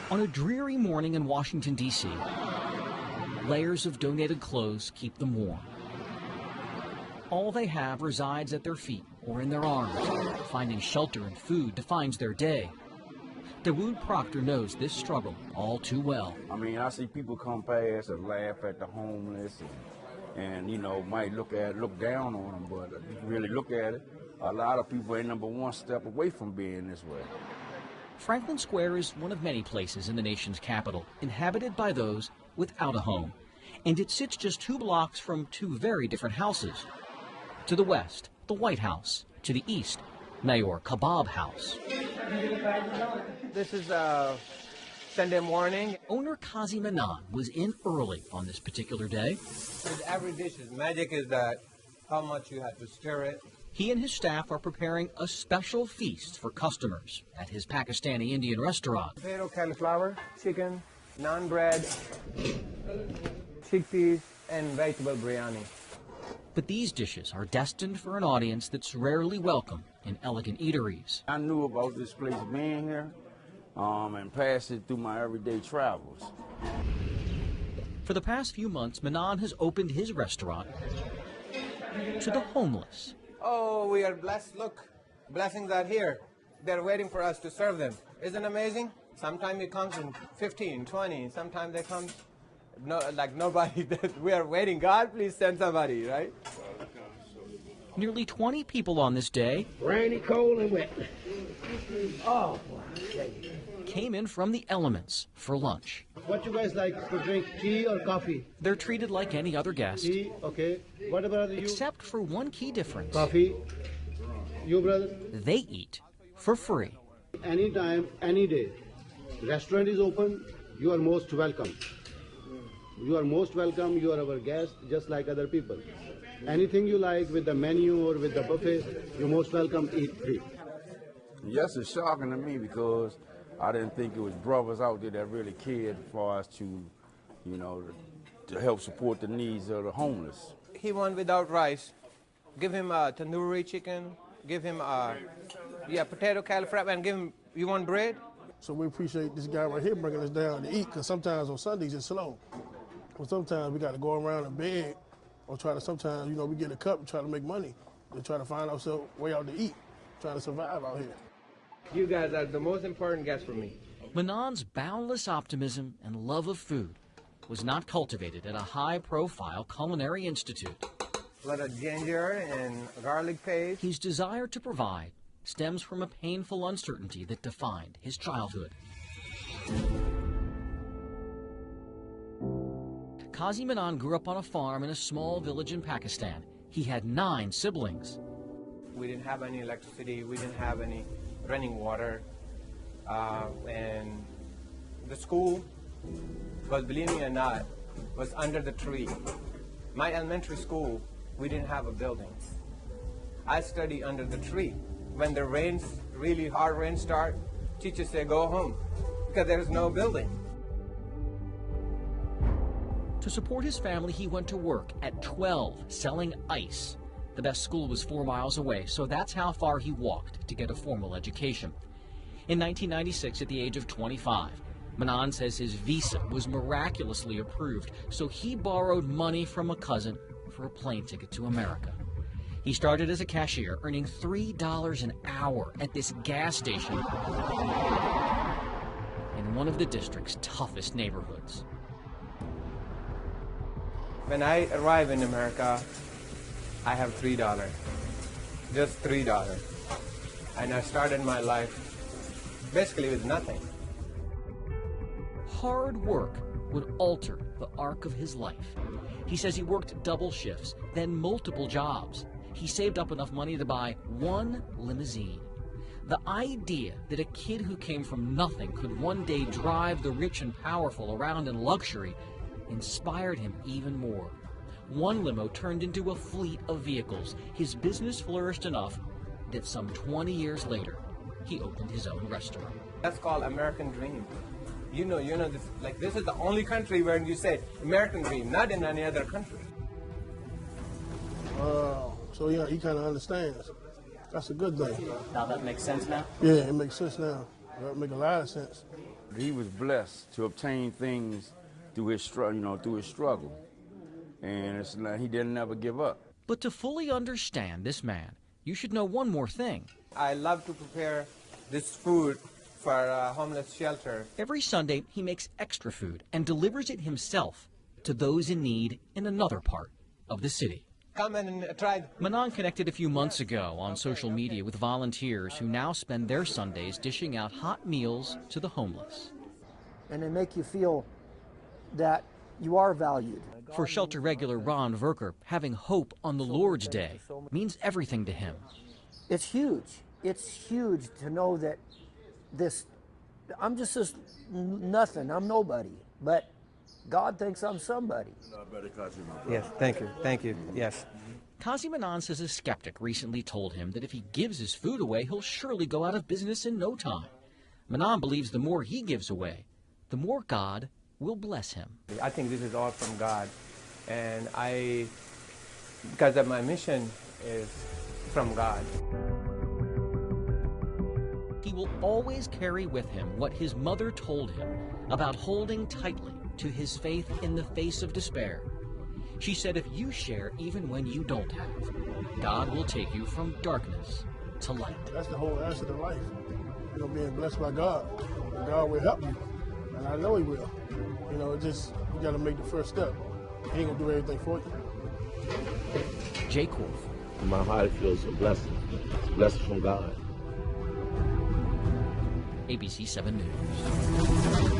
On a dreary morning in Washington, D.C., layers of donated clothes keep them warm. All they have resides at their feet or in their arms. Finding shelter and food defines their day. Dawood Proctor knows this struggle all too well. I mean, I see people come past and laugh at the homeless and you know, might look down on them, but if you really look at it, a lot of people ain't number one step away from being this way. Franklin Square is one of many places in the nation's capital inhabited by those without a home. And it sits just 2 blocks from 2 very different houses. To the west, the White House. To the east, Mayor Kebab House. This is Sunday morning. Owner Kazi Manan was in early on this particular day. With every dish, magic is that how much you have to stir it. He and his staff are preparing a special feast for customers at his Pakistani Indian restaurant. Potato, cauliflower, chicken, naan bread, chickpeas, and vegetable biryani. But these dishes are destined for an audience that's rarely welcome in elegant eateries. I knew about this place being here and passed it through my everyday travels. For the past few months, Manan has opened his restaurant to the homeless. Oh, we are blessed. Look, blessings are here. They're waiting for us to serve them. Isn't it amazing? Sometimes it comes in 15, 20. Sometimes they come like nobody. We are waiting. God, please send somebody, right? Nearly 20 people on this day, rainy, cold, and wet. Oh, came in from the elements for lunch. What you guys like to drink, tea or coffee? They're treated like any other guest. Tea, okay. What about you? Except for one key difference. Coffee. You, brother? They eat for free. Anytime, any day. Restaurant is open. You are most welcome. You are most welcome. You are our guest, just like other people. Anything you like with the menu or with the buffet, you're most welcome. Eat free. Yes, it's shocking to me because I didn't think it was brothers out there that really cared for us to, you know, to help support the needs of the homeless. He went without rice. Give him a tandoori chicken. Give him potato, cauliflower, and give him, you want bread? So we appreciate this guy right here bringing us down to eat, because sometimes on Sundays it's slow. But sometimes we got to go around and beg, or sometimes, you know, we get a cup and try to make money, and try to find ourselves way out to eat, trying to survive out here. You guys are the most important guests for me. Manan's boundless optimism and love of food was not cultivated at a high-profile culinary institute. A lot of ginger and garlic paste. His desire to provide stems from a painful uncertainty that defined his childhood. Kazi Manan grew up on a farm in a small village in Pakistan. He had 9 siblings. We didn't have any electricity. We didn't have any running water. And the school was, believe me or not, was under the tree. My elementary school, we didn't have a building. I studied under the tree. When the rains, really hard rains start, teachers say go home because there's no building. To support his family, he went to work at 12 selling ice. The best school was 4 miles away, so that's how far he walked to get a formal education. In 1996, at the age of 25, Manan says his visa was miraculously approved, so he borrowed money from a cousin for a plane ticket to America. He started as a cashier, earning $3 an hour at this gas station in one of the district's toughest neighborhoods. When I arrive in America, I have $3, just $3. And I started my life basically with nothing. Hard work would alter the arc of his life. He says he worked double shifts, then multiple jobs. He saved up enough money to buy 1 limousine. The idea that a kid who came from nothing could one day drive the rich and powerful around in luxury inspired him even more. 1 limo turned into a fleet of vehicles. His business flourished enough that some 20 years later, he opened his own restaurant. That's called American dream. You know, this is the only country where you say American dream, not in any other country. So yeah, he kind of understands. That's a good thing. Now that makes sense now? Yeah, it makes sense now. That make a lot of sense. He was blessed to obtain things through his struggle, and it's like he didn't ever give up. But to fully understand this man, you should know one more thing. I love to prepare this food for a homeless shelter. Every Sunday, he makes extra food and delivers it himself to those in need in another part of the city. Come and try. Manon connected a few months ago on social media with volunteers who now spend their Sundays dishing out hot meals to the homeless. And they make you feel that you are valued. For shelter regular Ron Verker, having hope on the Lord's Day means everything to him. It's huge. It's huge to know that I'm just this nothing. I'm nobody. But God thinks I'm somebody. Yes, thank you. Thank you. Yes. Kazi Manon says a skeptic recently told him that if he gives his food away, he'll surely go out of business in no time. Manon believes the more he gives away, the more God will bless him. I think this is all from God. And because of my mission is from God. He will always carry with him what his mother told him about holding tightly to his faith in the face of despair. She said if you share even when you don't have, God will take you from darkness to light. That's the whole answer to life. You know, being blessed by God. And God will help you. And I know he will. You know, you got to make the first step. He ain't going to do everything for you. Jake Wolf. In my heart, it feels a blessing. It's a blessing from God. ABC 7 News.